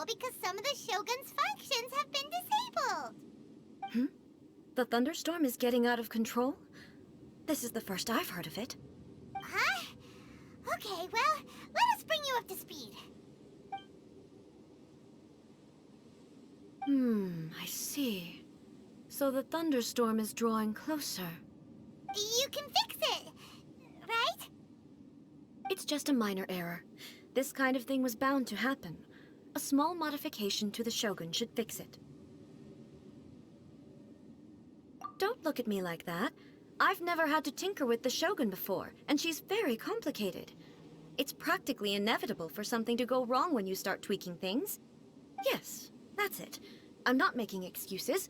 control because some of the Shogun's functions have been disabled. The thunderstorm is getting out of control? This is the first I've heard of it. Huh? Okay, well, let us bring you up to speed. I see. So the thunderstorm is drawing closer. You can fix it, right? It's just a minor error. This kind of thing was bound to happen. A small modification to the Shogun should fix it. Don't look at me like that. I've never had to tinker with the Shogun before, and she's very complicated. It's practically inevitable for something to go wrong when you start tweaking things. Yes, that's it. I'm not making excuses.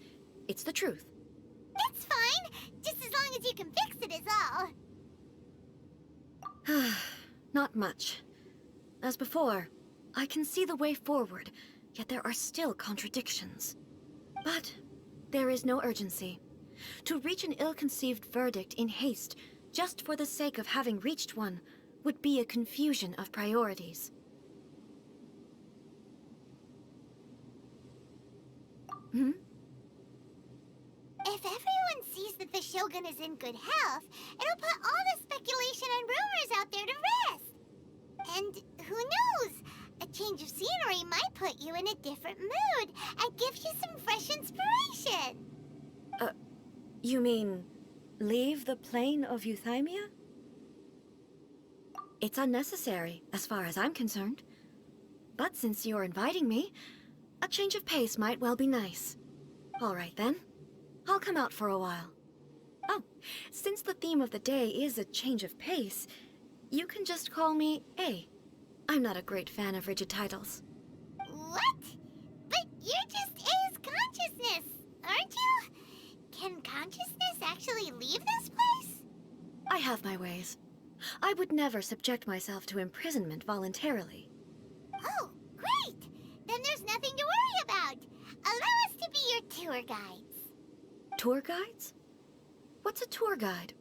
It's the truth. It's fine, just as long as you can fix it is all. Not much. As before, I can see the way forward, yet there are still contradictions. But there is no urgency. To reach an ill-conceived verdict in haste, just for the sake of having reached one, would be a confusion of priorities. If everyone sees that the Shogun is in good health, it'll put all the speculation and rumors out there to rest. And who knows? A change of scenery might put you in a different mood and give you some fresh inspiration. You mean, leave the plane of euthymia? It's unnecessary, as far as I'm concerned. But since you're inviting me, a change of pace might well be nice. All right, then. I'll come out for a while. Oh, since the theme of the day is a change of pace, you can just call me A. I'm not a great fan of rigid titles. What? But you're just A's consciousness, aren't you? Can consciousness actually leave this place? I have my ways. I would never subject myself to imprisonment voluntarily. Oh, great! Then there's nothing to worry about. Allow us to be your tour guides. Tour guides? What's a tour guide?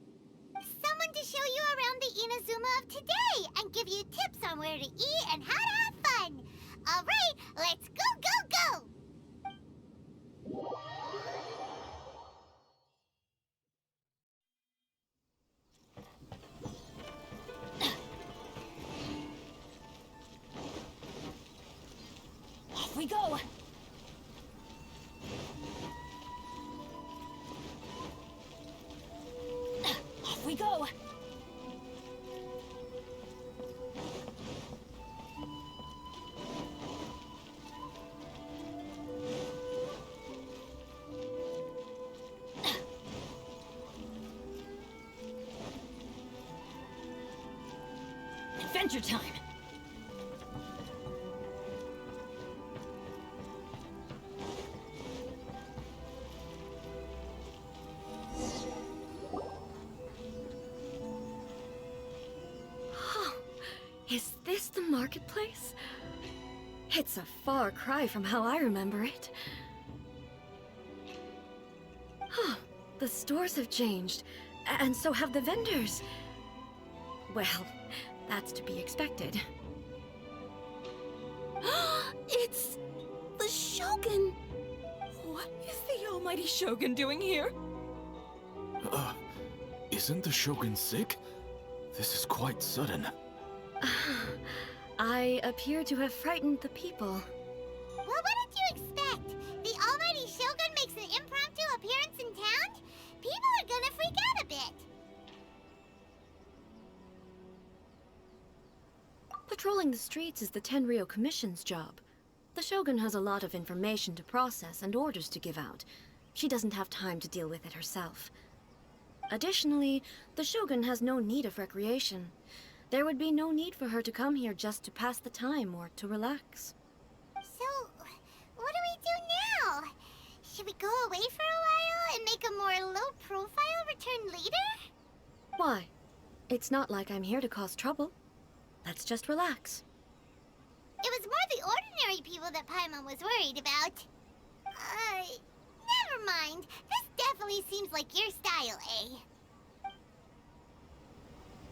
Someone to show you around the Inazuma of today and give you tips on where to eat and how to have fun. All right, let's go, go, go! Off we go! Off we go! Adventure time! Is this the marketplace? It's a far cry from how I remember it. Huh, the stores have changed, and so have the vendors. Well, that's to be expected. It's the Shogun! What is the almighty Shogun doing here? Isn't the Shogun sick? This is quite sudden. I appear to have frightened the people. Well, what did you expect? The almighty Shogun makes an impromptu appearance in town? People are gonna freak out a bit. Patrolling the streets is the Tenryou Commission's job. The Shogun has a lot of information to process and orders to give out. She doesn't have time to deal with it herself. Additionally, the Shogun has no need of recreation. There would be no need for her to come here just to pass the time or to relax. So, what do we do now? Should we go away for a while and make a more low-profile return later? Why? It's not like I'm here to cause trouble. Let's just relax. It was more the ordinary people that Paimon was worried about. Never mind. This definitely seems like your style, eh?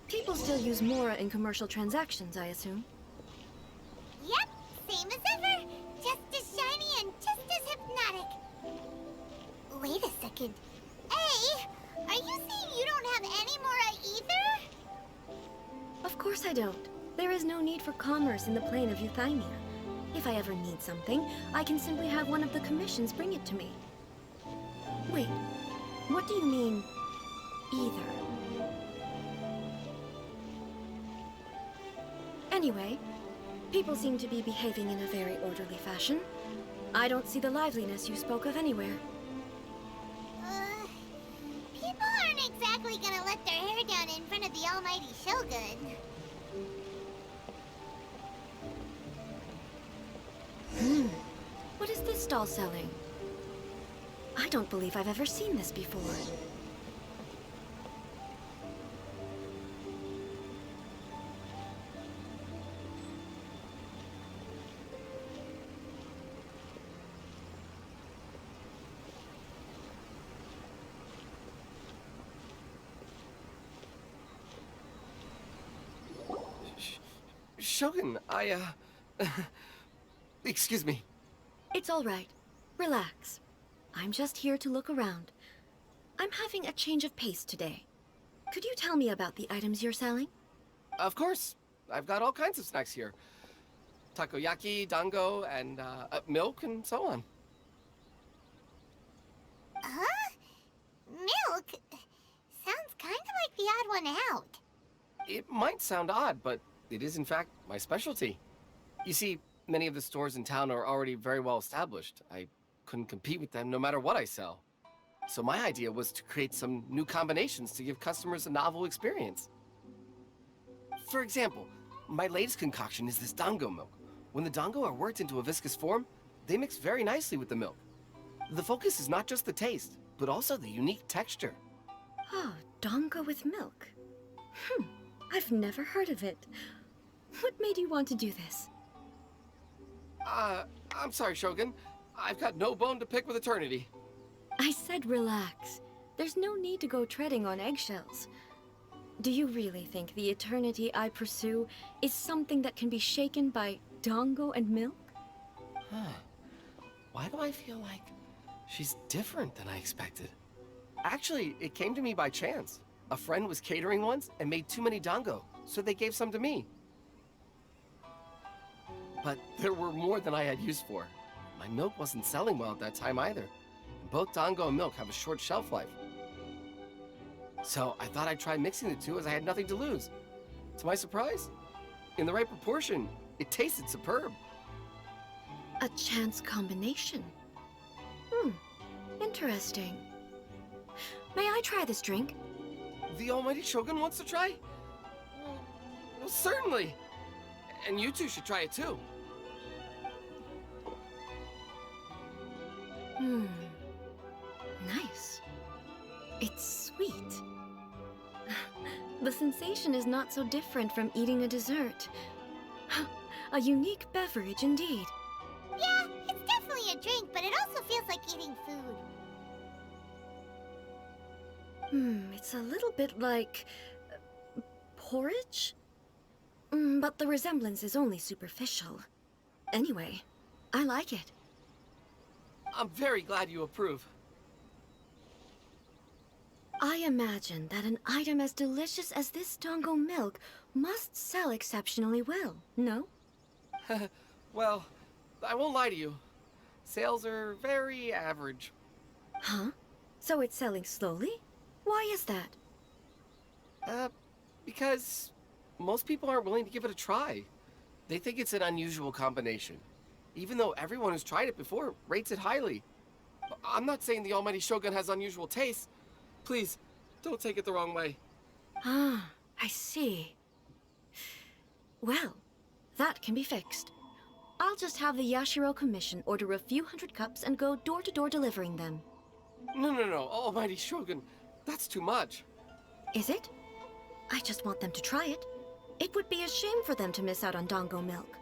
People still use Mora in commercial transactions, I assume. Yep, same as ever. Just Wait a second. Hey, are you saying you don't have any more either? Of course I don't. There is no need for commerce in the plane of Euthymia. If I ever need something, I can simply have one of the commissions bring it to me. Wait, what do you mean, either? Anyway, people seem to be behaving in a very orderly fashion. I don't see the liveliness you spoke of anywhere. People aren't exactly gonna let their hair down in front of the almighty Shogun. What is this stall selling? I don't believe I've ever seen this before. Shogun, excuse me. It's all right. Relax. I'm just here to look around. I'm having a change of pace today. Could you tell me about the items you're selling? Of course. I've got all kinds of snacks here. Takoyaki, dango, and milk, and so on. Huh? Milk? Sounds kind of like the odd one out. It might sound odd, but it is in fact my specialty. You see, many of the stores in town are already very well established. I couldn't compete with them no matter what I sell. So my idea was to create some new combinations to give customers a novel experience. For example, my latest concoction is this dango milk. When the dango are worked into a viscous form, they mix very nicely with the milk. The focus is not just the taste, but also the unique texture. Oh, dango with milk. I've never heard of it. What made you want to do this? I'm sorry, Shogun. I've got no bone to pick with eternity. I said relax. There's no need to go treading on eggshells. Do you really think the eternity I pursue is something that can be shaken by dango and milk? Huh. Why do I feel like she's different than I expected? Actually, it came to me by chance. A friend was catering once and made too many dango, so they gave some to me. But there were more than I had use for. My milk wasn't selling well at that time either. And both dango and milk have a short shelf life. So I thought I'd try mixing the two as I had nothing to lose. To my surprise, in the right proportion, it tasted superb. A chance combination. Interesting. May I try this drink? The almighty Shogun wants to try? Well, certainly. And you two should try it too. Nice. It's sweet. The sensation is not so different from eating a dessert. A unique beverage indeed. Yeah, it's definitely a drink, but it also feels like eating food. It's a little bit like porridge? But the resemblance is only superficial. Anyway, I like it. I'm very glad you approve. I imagine that an item as delicious as this dango milk must sell exceptionally well, no? Well, I won't lie to you. Sales are very average. Huh? So it's selling slowly? Why is that? Because most people aren't willing to give it a try. They think it's an unusual combination. Even though everyone who's tried it before rates it highly. I'm not saying the almighty Shogun has unusual tastes. Please, don't take it the wrong way. Ah, I see. Well, that can be fixed. I'll just have the Yashiro Commission order a few hundred cups and go door-to-door delivering them. No, almighty Shogun. That's too much. Is it? I just want them to try it. It would be a shame for them to miss out on dango milk.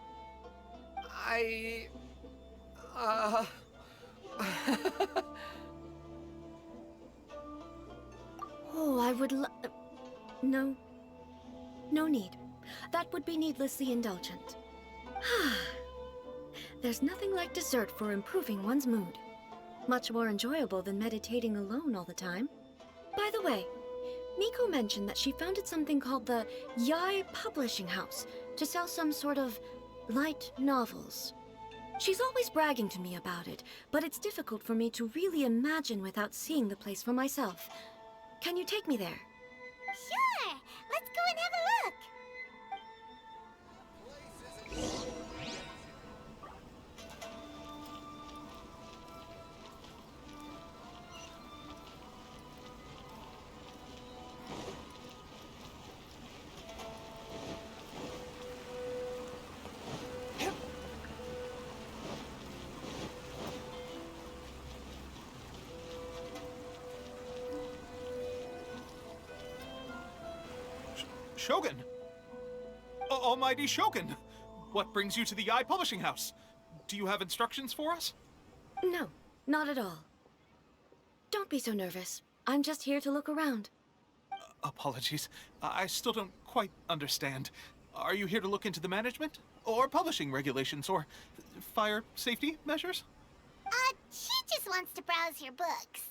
Oh, I would No. No need. That would be needlessly indulgent. There's nothing like dessert for improving one's mood. Much more enjoyable than meditating alone all the time. By the way, Miko mentioned that she founded something called the Yae Publishing House to sell some sort of light novels. She's always bragging to me about it, but it's difficult for me to really imagine without seeing the place for myself. Can you take me there? Sure! Let's go and have a look! Shogun! Almighty Shogun! What brings you to the Yae Publishing House? Do you have instructions for us? No, not at all. Don't be so nervous. I'm just here to look around. Apologies. I still don't quite understand. Are you here to look into the management? Or publishing regulations? Or fire safety measures? She just wants to browse your books.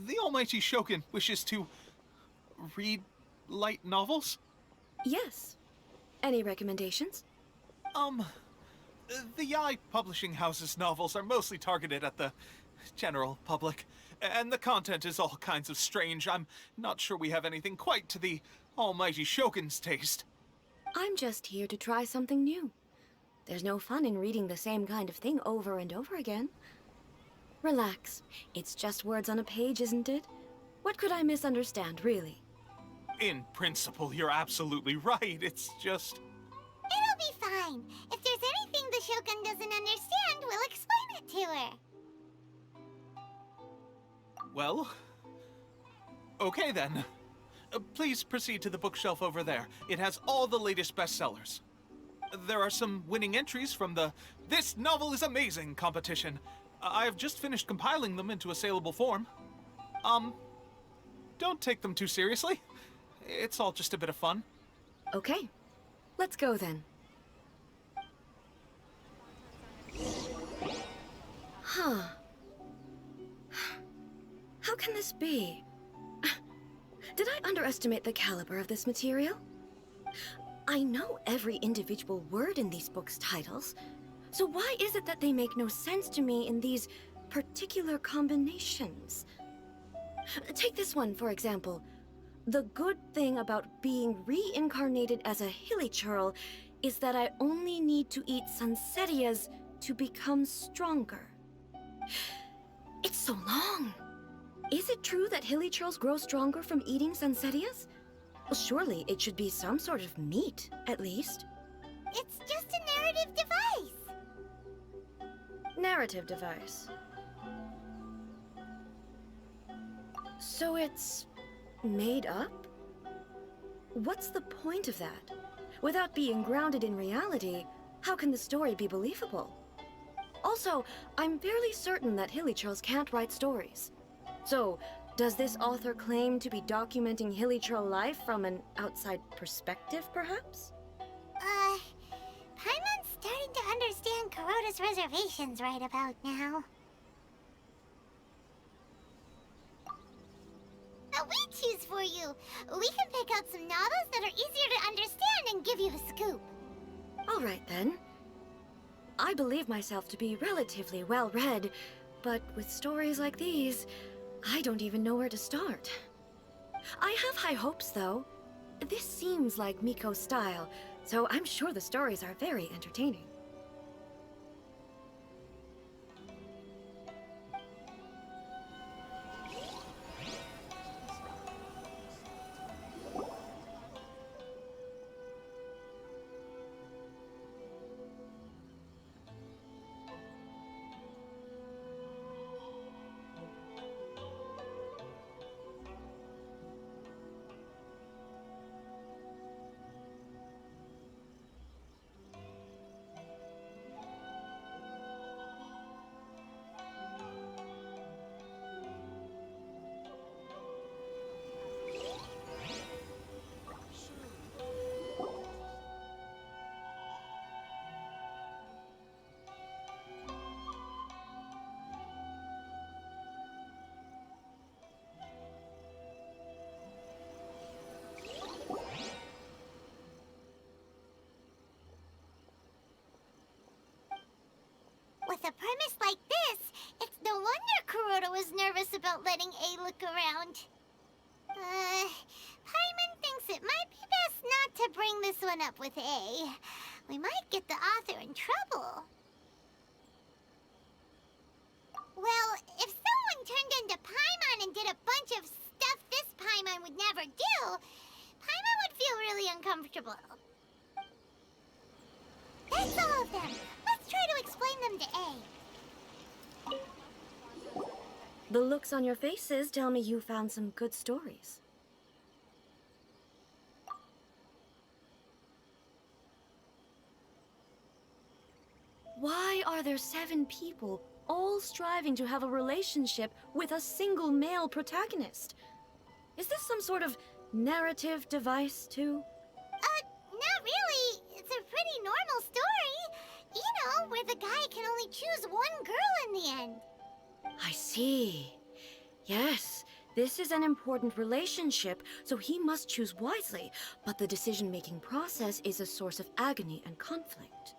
The Almighty Shogun wishes to read light novels? Yes. Any recommendations? The Yae Publishing House's novels are mostly targeted at the general public, and the content is all kinds of strange. I'm not sure we have anything quite to the Almighty Shogun's taste. I'm just here to try something new. There's no fun in reading the same kind of thing over and over again. Relax. It's just words on a page, isn't it? What could I misunderstand, really? In principle, you're absolutely right. It's just... It'll be fine. If there's anything the Shogun doesn't understand, we'll explain it to her. Well... Okay then. Please proceed to the bookshelf over there. It has all the latest bestsellers. There are some winning entries from the This Novel is Amazing competition. I've just finished compiling them into a saleable form. Don't take them too seriously. It's all just a bit of fun. Okay. Let's go then. Huh. How can this be? Did I underestimate the caliber of this material? I know every individual word in these books' titles, so why is it that they make no sense to me in these particular combinations? Take this one, for example. The good thing about being reincarnated as a hilichurl is that I only need to eat sunsettias to become stronger. It's so long. Is it true that hilichurls grow stronger from eating sunsettias? Well, surely it should be some sort of meat, at least. It's just a narrative device. Narrative device. So it's made up? What's the point of that? Without being grounded in reality, how can the story be believable? Also, I'm fairly certain that hilichurls can't write stories. So, does this author claim to be documenting hilichurl life from an outside perspective, perhaps? Paimon's starting to understand Kuroda's reservations right about now. We choose for you. We can pick out some novels that are easier to understand and give you the scoop. All right, then. I believe myself to be relatively well-read, but with stories like these, I don't even know where to start. I have high hopes, though. This seems like Miko's style, so I'm sure the stories are very entertaining. premise like this, it's no wonder Kuroda was nervous about letting A look around. Paimon thinks it might be best not to bring this one up with A. We might get the author in trouble. Well, if someone turned into Paimon and did a bunch of stuff this Paimon would never do, Paimon would feel really uncomfortable. That's all of them. Let's try to explain them to A. The looks on your faces tell me you found some good stories. Why are there 7 people all striving to have a relationship with a single male protagonist? Is this some sort of narrative device, too? Not really. It's a pretty normal story. You know, where the guy can only choose one girl in the end. I see. Yes, this is an important relationship, so he must choose wisely, but the decision-making process is a source of agony and conflict.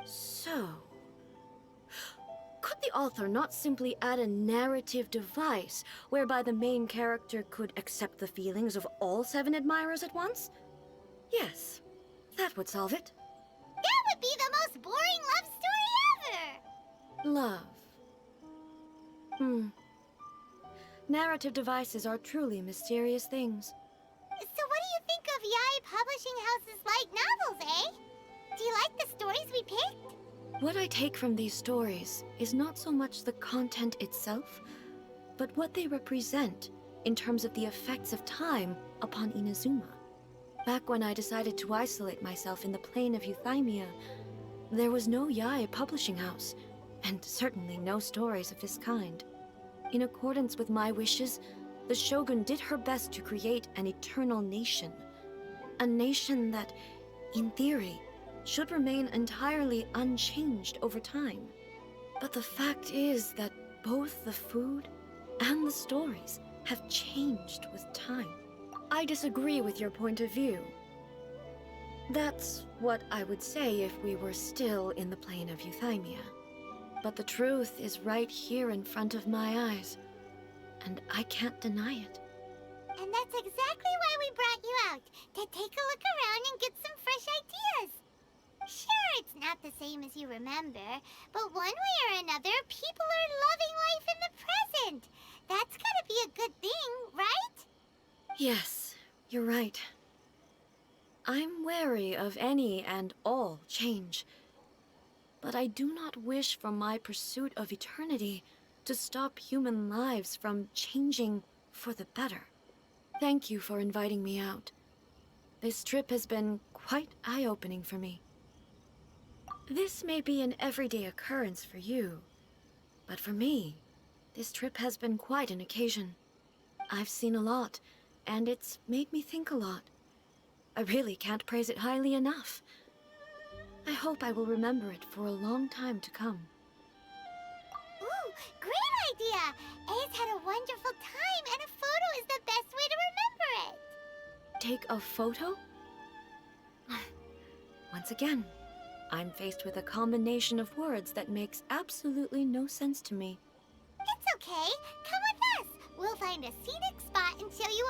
So, could the author not simply add a narrative device whereby the main character could accept the feelings of all 7 admirers at once? Yes, that would solve it. That would be the most boring love story ever! Love. Narrative devices are truly mysterious things. So what do you think of Yae Publishing House's light novels, eh? Do you like the stories we picked? What I take from these stories is not so much the content itself, but what they represent in terms of the effects of time upon Inazuma. Back when I decided to isolate myself in the plane of euthymia, there was no Yae Publishing House, and certainly no stories of this kind. In accordance with my wishes, the Shogun did her best to create an eternal nation. A nation that, in theory, should remain entirely unchanged over time. But the fact is that both the food and the stories have changed with time. I disagree with your point of view. That's what I would say if we were still in the plane of euthymia. But the truth is right here in front of my eyes, and I can't deny it. And that's exactly why we brought you out, to take a look around and get some fresh ideas. Sure, it's not the same as you remember, but one way or another, people are loving life in the present. That's gotta be a good thing, right? Yes, you're right. I'm wary of any and all change. But I do not wish for my pursuit of eternity to stop human lives from changing for the better. Thank you for inviting me out. This trip has been quite eye-opening for me. This may be an everyday occurrence for you, but for me, this trip has been quite an occasion. I've seen a lot, and it's made me think a lot. I really can't praise it highly enough. I hope I will remember it for a long time to come. Ooh, great idea! A's had a wonderful time, and a photo is the best way to remember it. Take a photo? Once again, I'm faced with a combination of words that makes absolutely no sense to me. It's okay. Come with us. We'll find a scenic spot and show you